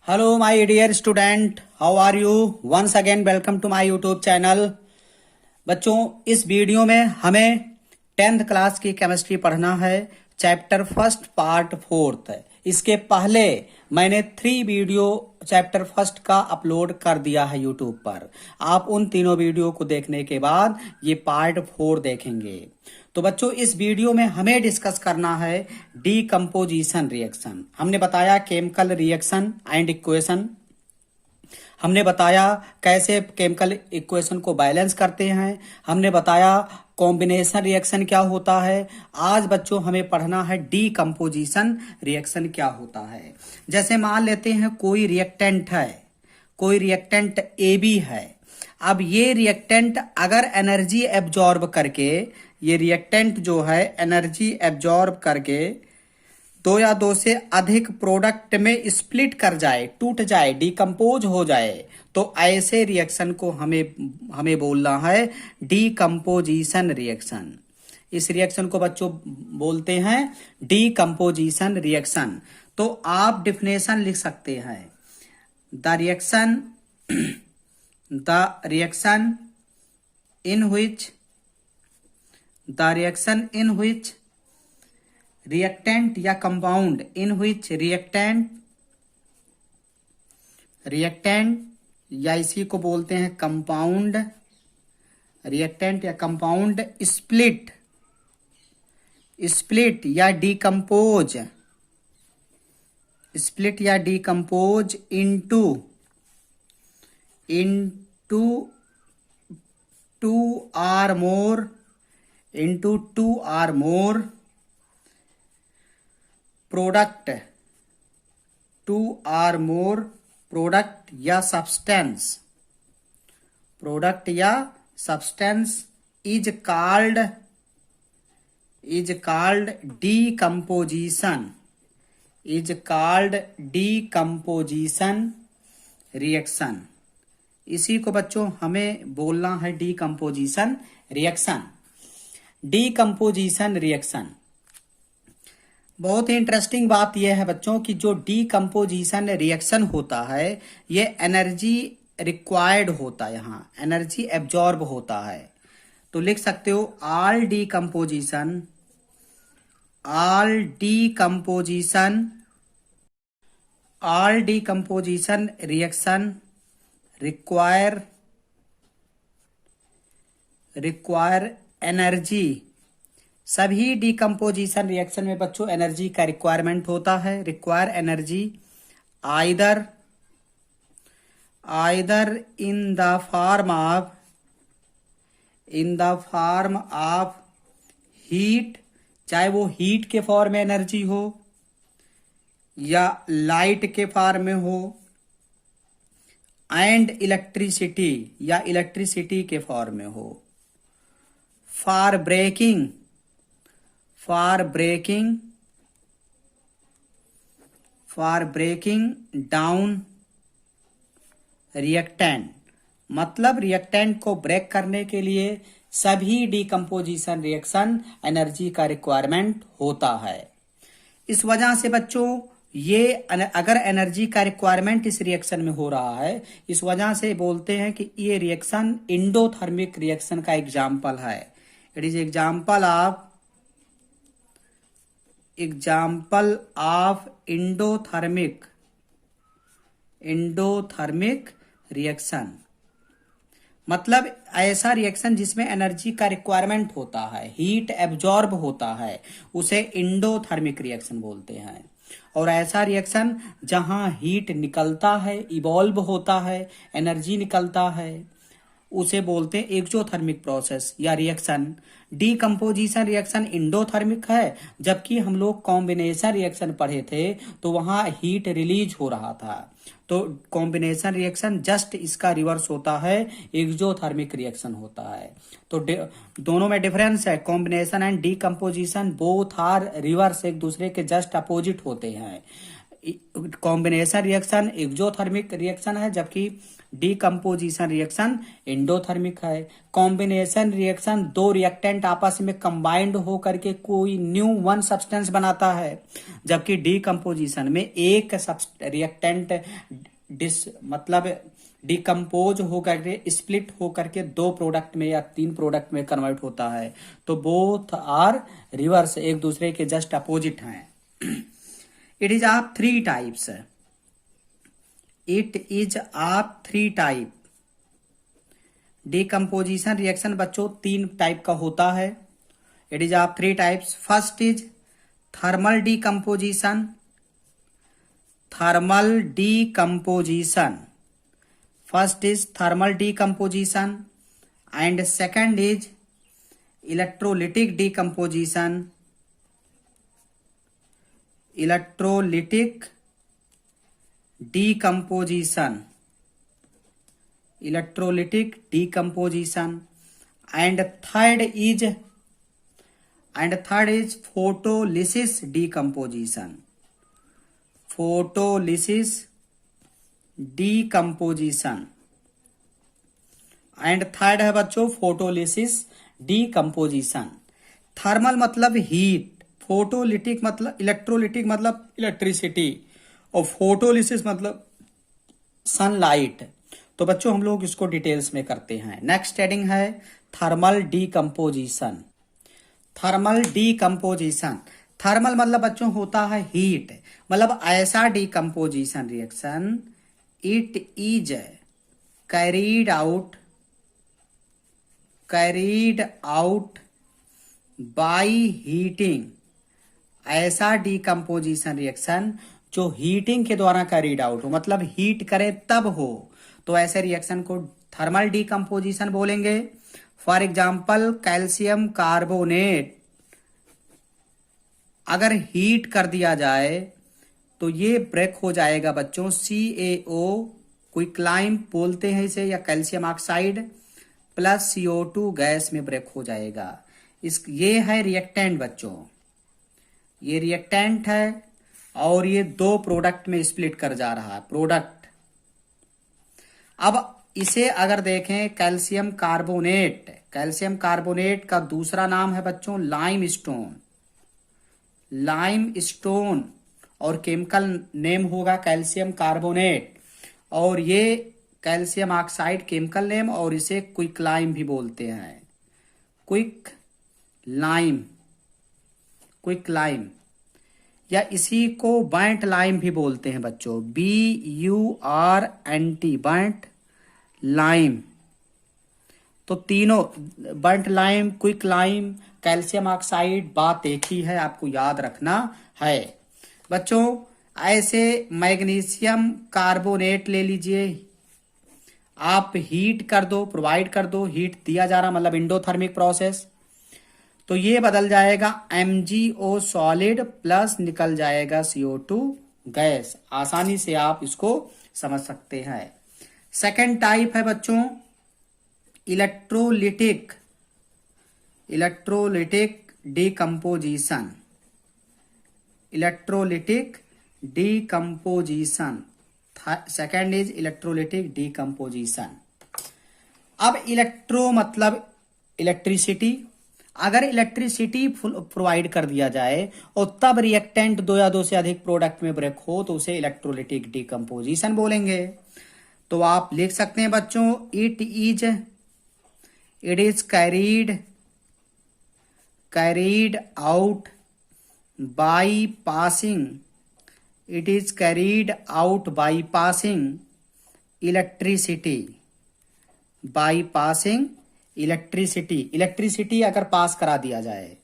Hello, my dear student. How are you? Once again, welcome to my YouTube channel. बच्चों, इस video में हमें 10th class की chemistry पढ़ना है। चैप्टर फर्स्ट पार्ट फोर्थ है। इसके पहले मैंने 3 वीडियो चैप्टर फर्स्ट का अपलोड कर दिया है यूट्यूब पर। आप उन तीनों वीडियो को देखने के बाद ये पार्ट 4 देखेंगे। तो बच्चों, इस वीडियो में हमें डिस्कस करना है डीकम्पोजिशन रिएक्शन। हमने बताया केमिकल रिएक्शन एंड इक्वेशन, हमने बताया कैसे केमिकल इक्वेशन को बैलेंस करते हैं, हमने बताया कॉम्बिनेशन रिएक्शन क्या होता है। आज बच्चों हमें पढ़ना है डीकम्पोजिशन रिएक्शन क्या होता है। जैसे मान लेते हैं कोई रिएक्टेंट है, कोई रिएक्टेंट ए बी है। अब ये रिएक्टेंट अगर एनर्जी एब्जॉर्ब करके, ये रिएक्टेंट जो है एनर्जी एब्जॉर्ब करके 2 या 2 से अधिक प्रोडक्ट में स्प्लिट कर जाए, टूट जाए, डिकम्पोज हो जाए, तो ऐसे रिएक्शन को हमें बोलना है डीकम्पोजिशन रिएक्शन। इस रिएक्शन को बच्चों बोलते हैं डीकम्पोजिशन रिएक्शन। तो आप डिफिनेशन लिख सकते हैं, the reaction in which reactant या कंपाउंड इन which रिएक्टेंट या इसी को बोलते हैं कंपाउंड, रिएक्टेंट या कंपाउंड स्प्लिट या decompose into 2 or more product, 2 or more product या substance is called decomposition reaction. इसी को बच्चों हमें बोलना है डीकम्पोजिशन रिएक्शन। डीकम्पोजिशन रिएक्शन बहुत ही इंटरेस्टिंग बात यह है बच्चों कि जो डीकम्पोजिशन रिएक्शन होता है ये एनर्जी रिक्वायर्ड होता है, यहाँ एनर्जी एब्जॉर्ब होता है। तो लिख सकते हो all decomposition reaction require energy. सभी डीकम्पोजिशन रिएक्शन में बच्चों एनर्जी का रिक्वायरमेंट होता है। Require energy either in the form of heat, चाहे वो हीट के फॉर्म में एनर्जी हो या लाइट के फॉर्म में हो, एंड इलेक्ट्रिसिटी या इलेक्ट्रिसिटी के फॉर्म में हो। फॉर ब्रेकिंग डाउन रिएक्टेंट, मतलब रिएक्टेंट को ब्रेक करने के लिए सभी डीकम्पोजिशन रिएक्शन एनर्जी का रिक्वायरमेंट होता है। इस वजह से बच्चों ये अगर एनर्जी का रिक्वायरमेंट इस रिएक्शन में हो रहा है, इस वजह से बोलते हैं कि ये रिएक्शन इंडोथर्मिक रिएक्शन का एग्जाम्पल है। It is example of endothermic reaction, मतलब ऐसा रिएक्शन जिसमें एनर्जी का रिक्वायरमेंट होता है, हीट एब्जॉर्ब होता है, उसे इंडोथर्मिक रिएक्शन बोलते हैं। और ऐसा रिएक्शन जहां हीट निकलता है, इवॉल्व होता है, एनर्जी निकलता है, उसे बोलते हैं एक्सोथर्मिक प्रोसेस या रिएक्शन। डीकम्पोजिशन रिएक्शन इंडोथर्मिक है, जबकि हम लोग कॉम्बिनेशन रिएक्शन पढ़े थे तो वहां हीट रिलीज हो रहा था। तो कॉम्बिनेशन रिएक्शन जस्ट इसका रिवर्स होता है, एक्सोथर्मिक रिएक्शन होता है। तो दोनों में डिफरेंस है। Combination and decomposition both are reverse, एक दूसरे के जस्ट अपोजिट होते हैं। कॉम्बिनेशन रिएक्शन एक्सोथर्मिक रिएक्शन है, जबकि डीकम्पोजिशन रिएक्शन एंडोथर्मिक है। कॉम्बिनेशन रिएक्शन दो रिएक्टेंट आपस में कंबाइंड हो करके कोई न्यू वन सब्सटेंस बनाता है, जबकि डीकम्पोजिशन में एक रिएक्टेंट मतलब डिकम्पोज हो करके स्प्लिट हो करके दो प्रोडक्ट में या तीन प्रोडक्ट में कन्वर्ट होता है। तो बोथ आर रिवर्स, एक दूसरे के जस्ट अपोजिट हैं। It is of three types. It is of three type. Decomposition reaction बच्चों तीन टाइप का होता है। It is of three types. First is thermal decomposition. Thermal decomposition first is thermal decomposition and second is electrolytic decomposition. Electrolytic decomposition electrolytic decomposition and third is photolysis decomposition. Photolysis decomposition and third है बच्चों photolysis decomposition. Thermal मतलब heat, photolytic मतलब electrolytic मतलब electricity, और photolysis मतलब sunlight. तो बच्चों हम लोग इसको डिटेल्स में करते हैं। नेक्स्ट हेडिंग है thermal decomposition. Thermal decomposition, thermal मतलब बच्चों होता है हीट, मतलब ऐसा decomposition reaction it is carried out by heating. ऐसा डिकम्पोजिशन रिएक्शन जो हीटिंग के द्वारा कैरीड आउट हो, मतलब हीट करे तब हो, तो ऐसे रिएक्शन को थर्मल डिकम्पोजिशन बोलेंगे। फॉर एग्जाम्पल कैल्शियम कार्बोनेट अगर हीट कर दिया जाए तो ये ब्रेक हो जाएगा बच्चों, CaO क्विकलाइम बोलते हैं इसे, या calcium oxide plus CO2 gas में ब्रेक हो जाएगा। ये है रिएक्टेंट बच्चों, ये रिएक्टेंट है और ये दो प्रोडक्ट में स्प्लिट कर जा रहा है प्रोडक्ट। अब इसे अगर देखें कैल्शियम कार्बोनेट का दूसरा नाम है बच्चों लाइम स्टोन और केमिकल नेम होगा कैल्शियम कार्बोनेट, और ये कैल्शियम ऑक्साइड केमिकल नेम, और इसे क्विक लाइम भी बोलते हैं। क्विक लाइम या इसी को बर्nt लाइम भी बोलते हैं बच्चों, BURNT बर्nt लाइम। तो तीनों बर्nt lime, quick lime, calcium oxide, बात एक ही है, आपको याद रखना है बच्चों। ऐसे मैग्नीशियम कार्बोनेट ले लीजिए, आप हीट कर दो, प्रोवाइड कर दो, हीट दिया जा रहा मतलब इंडोथर्मिक प्रोसेस, तो ये बदल जाएगा MgO सॉलिड प्लस निकल जाएगा CO2 गैस। आसानी से आप इसको समझ सकते हैं। सेकंड टाइप है बच्चों electrolytic decomposition. Second is electrolytic decomposition. अब इलेक्ट्रो मतलब इलेक्ट्रिसिटी, अगर इलेक्ट्रिसिटी प्रोवाइड कर दिया जाए और तब रिएक्टेंट दो या दो से अधिक प्रोडक्ट में ब्रेक हो तो उसे इलेक्ट्रोलिटिक डिकम्पोजिशन बोलेंगे। तो आप लिख सकते हैं बच्चों it is carried out by passing electricity अगर पास करा दिया जाए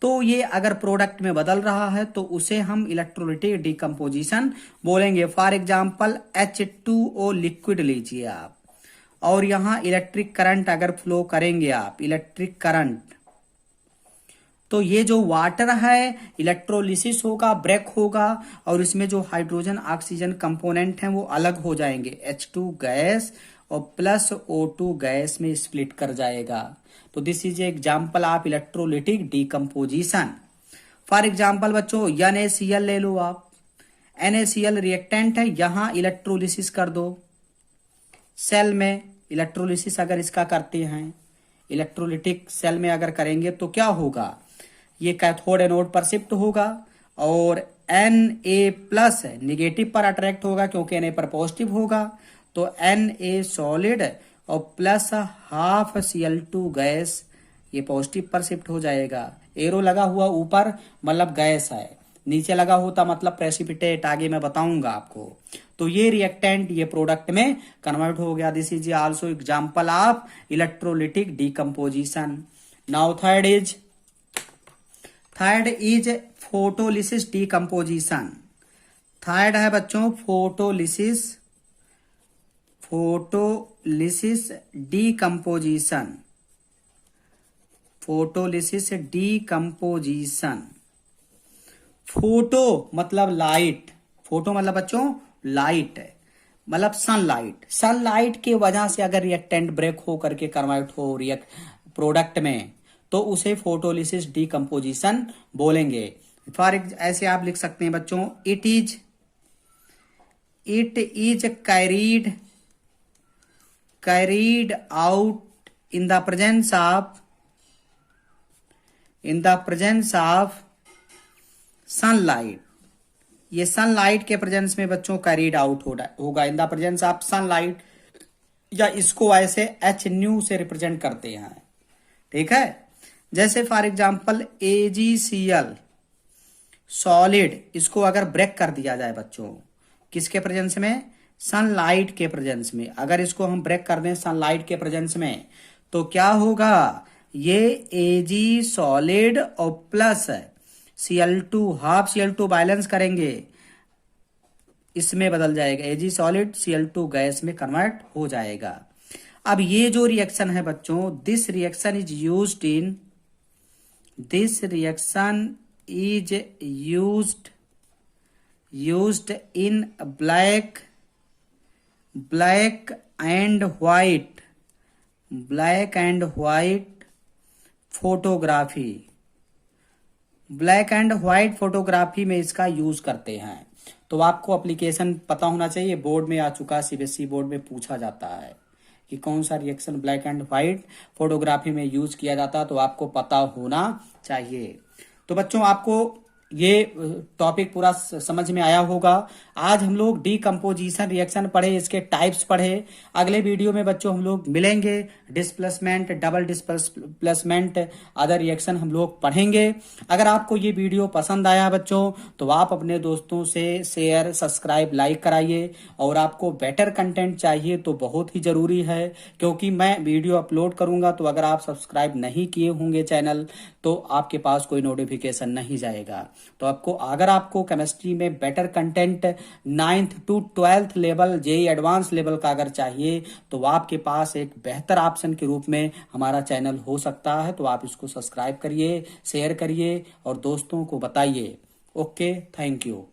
तो ये अगर प्रोडक्ट में बदल रहा है तो उसे हम इलेक्ट्रोलिटिक डिकम्पोजिशन बोलेंगे। फॉर एग्जांपल H2O लिक्विड लीजिए आप, और यहां इलेक्ट्रिक करंट अगर फ्लो करेंगे आप, इलेक्ट्रिक करंट, तो ये जो वाटर है इलेक्ट्रोलिसिस होगा, ब्रेक होगा, और इसमें जो हाइड्रोजन ऑक्सीजन कंपोनेंट हैं वो अलग हो जाएंगे, H2 गैस और प्लस O2 गैस में स्प्लिट कर जाएगा। तो this is example of electrolytic decomposition. For example बच्चों NaCl ले लो आप, NaCl रिएक्टेंट है, यहां इलेक्ट्रोलिसिस कर दो। सेल में इलेक्ट्रोलिसिस अगर इसका करते हैं, इलेक्ट्रोलिटिक सेल में अगर करेंगे तो क्या होगा, ये कैथोड एनोड पर शिफ्ट होगा और Na+ निगेटिव पर अट्रैक्ट होगा क्योंकि Na पर पॉजिटिव होगा, तो Na सॉलिड और प्लस हाफ Cl2 गैस ये पॉजिटिव पर शिफ्ट हो जाएगा। एरो लगा हुआ ऊपर मतलब गैस है, नीचे लगा होता मतलब प्रेसिपिटेट, आगे मैं बताऊंगा आपको। तो ये रिएक्टेंट ये प्रोडक्ट में कन्वर्ट हो गया। This is also example of electrolytic decomposition. Now third is photolysis decomposition. Third है बच्चों photolysis decomposition. Photolysis decomposition. Photo मतलब लाइट, फोटो मतलब बच्चों लाइट है, मतलब सनलाइट। सनलाइट की वजह से अगर रिएक्टेंट ब्रेक हो करके कन्वर्ट हो प्रोडक्ट में तो उसे फोटोलिसिस डीकंपोजिशन बोलेंगे। फॉर ऐसे आप लिख सकते हैं बच्चों, it is carried out in the presence of sunlight. ये सनलाइट के प्रेजेंस में बच्चों कैरीड आउट होगा in the presence of sunlight, या इसको ऐसे HNu से रिप्रेजेंट करते हैं। ठीक है, जैसे फॉर एग्जांपल AgCl सॉलिड, इसको अगर ब्रेक कर दिया जाए बच्चों किसके प्रेजेंस में, सनलाइट के प्रेजेंस में, अगर इसको हम ब्रेक कर दें सनलाइट के प्रेजेंस में तो क्या होगा, ये Ag सॉलिड और plus Cl2 half Cl2 balance करेंगे, इसमें बदल जाएगा, Ag सॉलिड Cl2 गैस में कन्वर्ट हो जाएगा। अब ये जो रिएक्शन है बच्चों, this reaction is used in black and white photography. Black and white photography में इसका यूज करते हैं। तो आपको एप्लीकेशन पता होना चाहिए, बोर्ड में आ चुका है, CBSE बोर्ड में पूछा जाता है कि कौन सा reaction black and white photography में यूज किया जाता है, तो आपको पता होना चाहिए। तो बच्चों आपको ये टॉपिक पूरा समझ में आया होगा। आज हम लोग डीकंपोजिशन रिएक्शन पढ़े, इसके टाइप्स पढ़े। अगले वीडियो में बच्चों हम लोग मिलेंगे, displacement, double displacement, other reaction हम लोग पढ़ेंगे। अगर आपको ये वीडियो पसंद आया बच्चों तो आप अपने दोस्तों से शेयर, सब्सक्राइब, लाइक कराइए। और आपको बेटर कंटेंट चाहिए तो बहुत ही जरूरी है, क्योंकि मैं वीडियो अपलोड करूंगा तो अगर आप सब्सक्राइब नहीं किए होंगे चैनल तो आपके पास कोई नोटिफिकेशन नहीं जाएगा। तो अगर आपको केमिस्ट्री में better content 9th to 12th level JEE advance level का अगर चाहिए तो आपके पास एक बेहतर ऑप्शन के रूप में हमारा चैनल हो सकता है। तो आप इसको सब्सक्राइब करिए, शेयर करिए और दोस्तों को बताइए। Okay, thank you.